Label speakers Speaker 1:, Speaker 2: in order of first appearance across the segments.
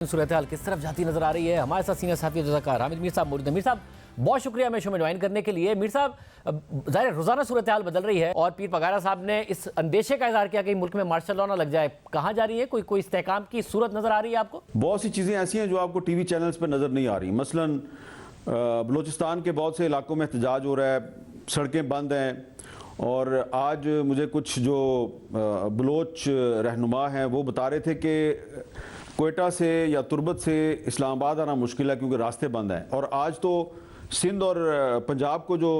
Speaker 1: صورتحال کس طرف جاتی نظر آ رہی ہے؟ ہمارے ساتھ سینئر صحافی رضاکار حامد میر صاحب موجود ہیں۔ میر صاحب بہت شکریہ ہمیں شو میں جوائن کرنے کے لیے۔ میر صاحب ظاہر روزانہ صورتحال بدل رہی ہے اور پیر پگارا صاحب نے اس اندیشے کا اظہار کیا کہ ملک میں مارشل لاء نہ لگ جائے، کہاں جا رہی ہے؟ کوئی استحکام کی صورت نظر آ رہی ہے آپ کو؟
Speaker 2: بہت سی چیزیں ایسی ہیں جو آپ کو ٹی وی چینلز پہ نظر نہیں آ رہی۔ مثلاً بلوچستان کے بہت سے علاقوں میں احتجاج ہو رہا ہے، سڑکیں بند ہیں، اور آج مجھے کچھ جو بلوچ رہنما ہیں وہ بتا رہے تھے کہ کوئٹہ سے یا تربت سے اسلام آباد آنا مشکل ہے کیونکہ راستے بند ہیں۔ اور آج تو سندھ اور پنجاب کو جو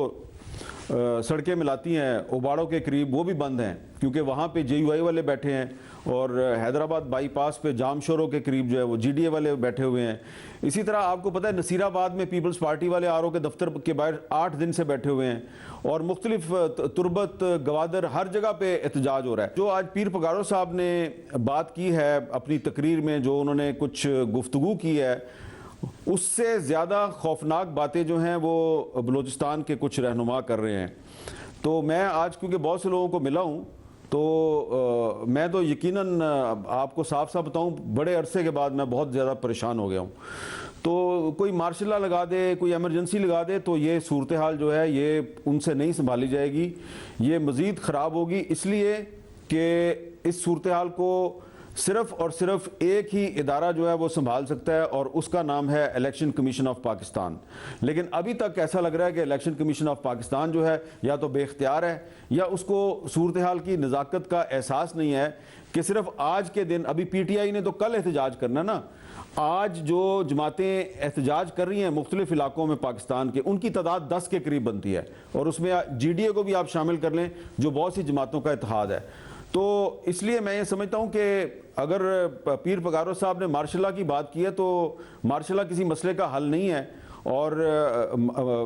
Speaker 2: سڑکیں ملاتی ہیں اوباڑوں کے قریب وہ بھی بند ہیں کیونکہ وہاں پہ جے یو آئی والے بیٹھے ہیں، اور حیدرآباد بائی پاس پہ جام شوروں کے قریب جو ہے وہ جی ڈی اے والے بیٹھے ہوئے ہیں۔ اسی طرح آپ کو پتہ ہے نصیر آباد میں پیپلز پارٹی والے آر او کے دفتر کے باہر 8 دن سے بیٹھے ہوئے ہیں، اور مختلف تربت گوادر ہر جگہ پہ احتجاج ہو رہا ہے۔ جو آج پیر پگارو صاحب نے بات کی ہے اپنی تقریر میں، جو انہوں نے کچھ گفتگو کی ہے، اس سے زیادہ خوفناک باتیں جو ہیں وہ بلوچستان کے کچھ رہنما کر رہے ہیں۔ تو میں آج کیونکہ بہت سے لوگوں کو ملا ہوں تو میں تو یقیناً آپ کو صاف صاف بتاؤں بڑے عرصے کے بعد میں بہت زیادہ پریشان ہو گیا ہوں۔ تو کوئی مارشل لاء لگا دے، کوئی ایمرجنسی لگا دے تو یہ صورتحال جو ہے یہ ان سے نہیں سنبھالی جائے گی، یہ مزید خراب ہوگی، اس لیے کہ اس صورتحال کو صرف اور صرف ایک ہی ادارہ جو ہے وہ سنبھال سکتا ہے، اور اس کا نام ہے الیکشن کمیشن آف پاکستان۔ لیکن ابھی تک ایسا لگ رہا ہے کہ الیکشن کمیشن آف پاکستان جو ہے یا تو بے اختیار ہے یا اس کو صورتحال کی نزاکت کا احساس نہیں ہے کہ صرف آج کے دن، ابھی پی ٹی آئی نے تو کل احتجاج کرنا نا، آج جو جماعتیں احتجاج کر رہی ہیں مختلف علاقوں میں پاکستان کے، ان کی تعداد 10 کے قریب بنتی ہے، اور اس میں جی ڈی اے کو بھی آپ شامل کر لیں جو بہت سی جماعتوں کا اتحاد ہے۔ تو اس لیے میں یہ سمجھتا ہوں کہ اگر پیر پگارو صاحب نے مارشل لاء کی بات کی ہے تو مارشل لاء کسی مسئلے کا حل نہیں ہے، اور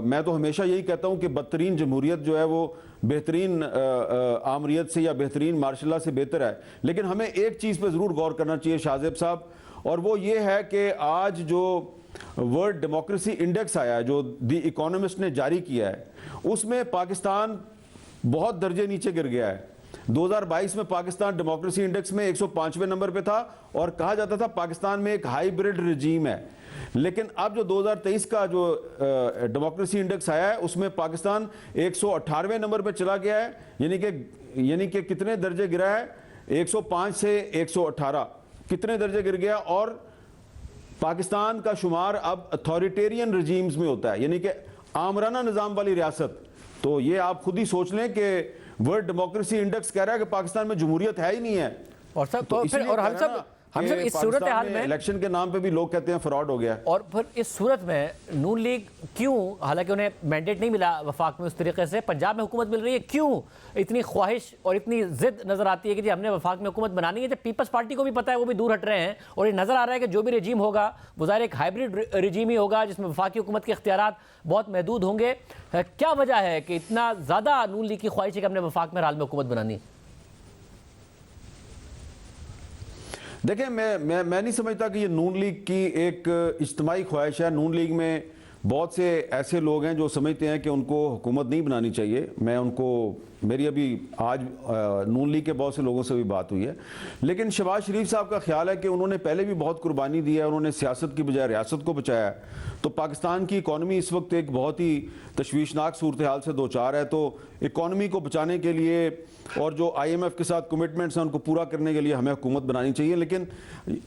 Speaker 2: میں تو ہمیشہ یہی کہتا ہوں کہ بدترین جمہوریت جو ہے وہ بہترین آمریت سے یا بہترین مارشل لاء سے بہتر ہے۔ لیکن ہمیں ایک چیز پہ ضرور غور کرنا چاہیے شاہ زیب صاحب، اور وہ یہ ہے کہ آج جو ورلڈ ڈیموکریسی انڈیکس آیا ہے جو دی اکانومسٹ نے جاری کیا ہے، اس میں پاکستان بہت درجے نیچے گر گیا ہے۔ 2022 میں پاکستان ڈیموکریسی انڈیکس میں 105ویں نمبر پہ تھا، اور کہا جاتا تھا پاکستان میں ایک ہائیبرڈ رجیم ہے۔ لیکن اب جو 2023 کا جو ڈیموکریسی انڈیکس آیا ہے اس میں پاکستان 118ویں نمبر پہ چلا گیا ہے، یعنی کہ کتنے درجے گرا ہے؟ 105 سے 118 کتنے درجے گر گیا، اور پاکستان کا شمار اب اتھارٹیرین رجیمز میں ہوتا ہے، یعنی کہ آمرانہ نظام والی ریاست۔ تو یہ آپ خود ہی سوچ لیں کہ ورلڈ ڈیموکریسی انڈیکس کہہ رہا ہے کہ پاکستان میں جمہوریت ہے ہی نہیں ہے،
Speaker 1: اور سب تو پھر اور ہم سب اس صورتحال میں
Speaker 2: الیکشن کے نام پہ بھی لوگ کہتے ہیں فراڈ ہو گیا۔
Speaker 1: اور پھر اس صورت میں نون لیگ کیوں، حالانکہ انہیں مینڈیٹ نہیں ملا وفاق میں اس طریقے سے، پنجاب میں حکومت مل رہی ہے، کیوں اتنی خواہش اور اتنی ضد نظر آتی ہے کہ جی ہم نے وفاق میں حکومت بنانی ہے، جب پیپلز پارٹی کو بھی پتہ ہے وہ بھی دور ہٹ رہے ہیں، اور یہ نظر آ رہا ہے کہ جو بھی رجیم ہوگا وہ ظاہر ایک ہائبرڈ رجیم ہی ہوگا جس میں وفاقی حکومت کے اختیارات بہت محدود ہوں گے۔ کیا وجہ ہے کہ اتنا زیادہ نون لیگ کی خواہش ہے کہ ہم نے وفاق میں حال میں حکومت بنانی؟
Speaker 2: دیکھیں میں نہیں سمجھتا کہ یہ نون لیگ کی ایک اجتماعی خواہش ہے۔ نون لیگ میں بہت سے ایسے لوگ ہیں جو سمجھتے ہیں کہ ان کو حکومت نہیں بنانی چاہیے۔ میں ان کو، میری ابھی آج نون لیگ کے بہت سے لوگوں سے بھی بات ہوئی ہے، لیکن شہباز شریف صاحب کا خیال ہے کہ انہوں نے پہلے بھی بہت قربانی دی ہے، انہوں نے سیاست کی بجائے ریاست کو بچایا ہے۔ تو پاکستان کی اکانومی اس وقت ایک بہت ہی تشویشناک صورتحال سے دوچار ہے، تو اکانومی کو بچانے کے لیے اور جو آئی ایم ایف کے ساتھ کمٹمنٹس ہیں ان کو پورا کرنے کے لیے ہمیں حکومت بنانی چاہیے۔ لیکن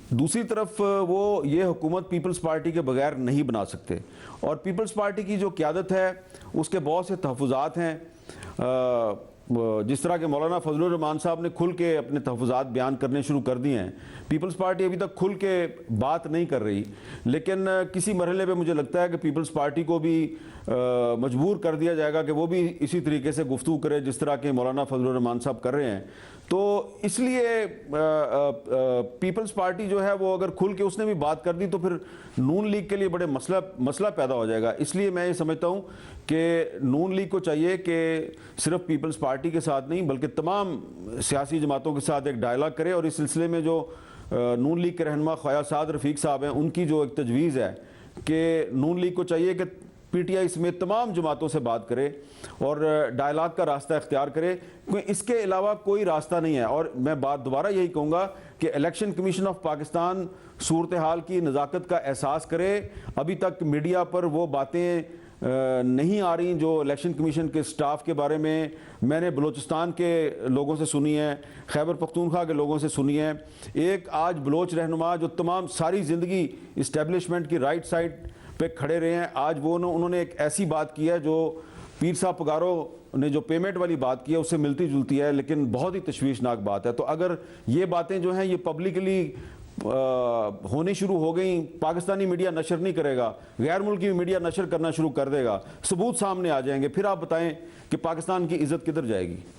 Speaker 2: دوسری طرف وہ یہ حکومت پیپلز پارٹی کے بغیر نہیں بنا سکتے، اور پیپلز پارٹی کی جو قیادت ہے اس کے بہت سے تحفظات ہیں، جس طرح کہ مولانا فضل الرحمان صاحب نے کھل کے اپنے تحفظات بیان کرنے شروع کر دیے ہیں۔ پیپلز پارٹی ابھی تک کھل کے بات نہیں کر رہی، لیکن کسی مرحلے پہ مجھے لگتا ہے کہ پیپلز پارٹی کو بھی مجبور کر دیا جائے گا کہ وہ بھی اسی طریقے سے گفتگو کرے جس طرح کہ مولانا فضل الرحمان صاحب کر رہے ہیں۔ تو اس لیے پیپلز پارٹی جو ہے وہ اگر کھل کے اس نے بھی بات کر دی تو پھر نون لیگ کے لیے بڑے مسئلہ پیدا ہو جائے گا۔ اس لیے میں یہ سمجھتا ہوں کہ نون لیگ کو چاہیے کہ صرف پیپلز پارٹی کے ساتھ نہیں بلکہ تمام سیاسی جماعتوں کے ساتھ ایک ڈائلاگ کرے، اور اس سلسلے میں جو نون لیگ کے رہنما خواجہ سعد رفیق صاحب ہیں ان کی جو ایک تجویز ہے کہ نون لیگ کو چاہیے کہ پی ٹی آئی سمیت تمام جماعتوں سے بات کرے اور ڈائلاگ کا راستہ اختیار کرے، کیونکہ اس کے علاوہ کوئی راستہ نہیں ہے۔ اور میں بات دوبارہ یہی کہوں گا کہ الیکشن کمیشن آف پاکستان صورتحال کی نزاکت کا احساس کرے. ابھی تک میڈیا پر وہ باتیں نہیں آ رہی جو الیکشن کمیشن کے سٹاف کے بارے میں نے بلوچستان کے لوگوں سے سنی ہے, خیبر پختونخوا کے لوگوں سے سنی ہے. ایک آج بلوچ رہنما جو تمام ساری زندگی اسٹیبلشمنٹ کی رائٹ سائڈ پہ کھڑے رہے ہیں, آج وہ انہوں نے ایک ایسی بات کی ہے جو پیر صاحب پگارو نے جو پیمنٹ والی بات کی ہے اس سے ملتی جلتی ہے, لیکن بہت ہی تشویشناک بات ہے. تو اگر یہ باتیں جو ہیں یہ پبلکلی ہونی شروع ہو گئیں, پاکستانی میڈیا نشر نہیں کرے گا, غیر ملکی میڈیا نشر کرنا شروع کر دے گا, ثبوت سامنے آ جائیں گے, پھر آپ بتائیں کہ پاکستان کی عزت کدھر جائے گی.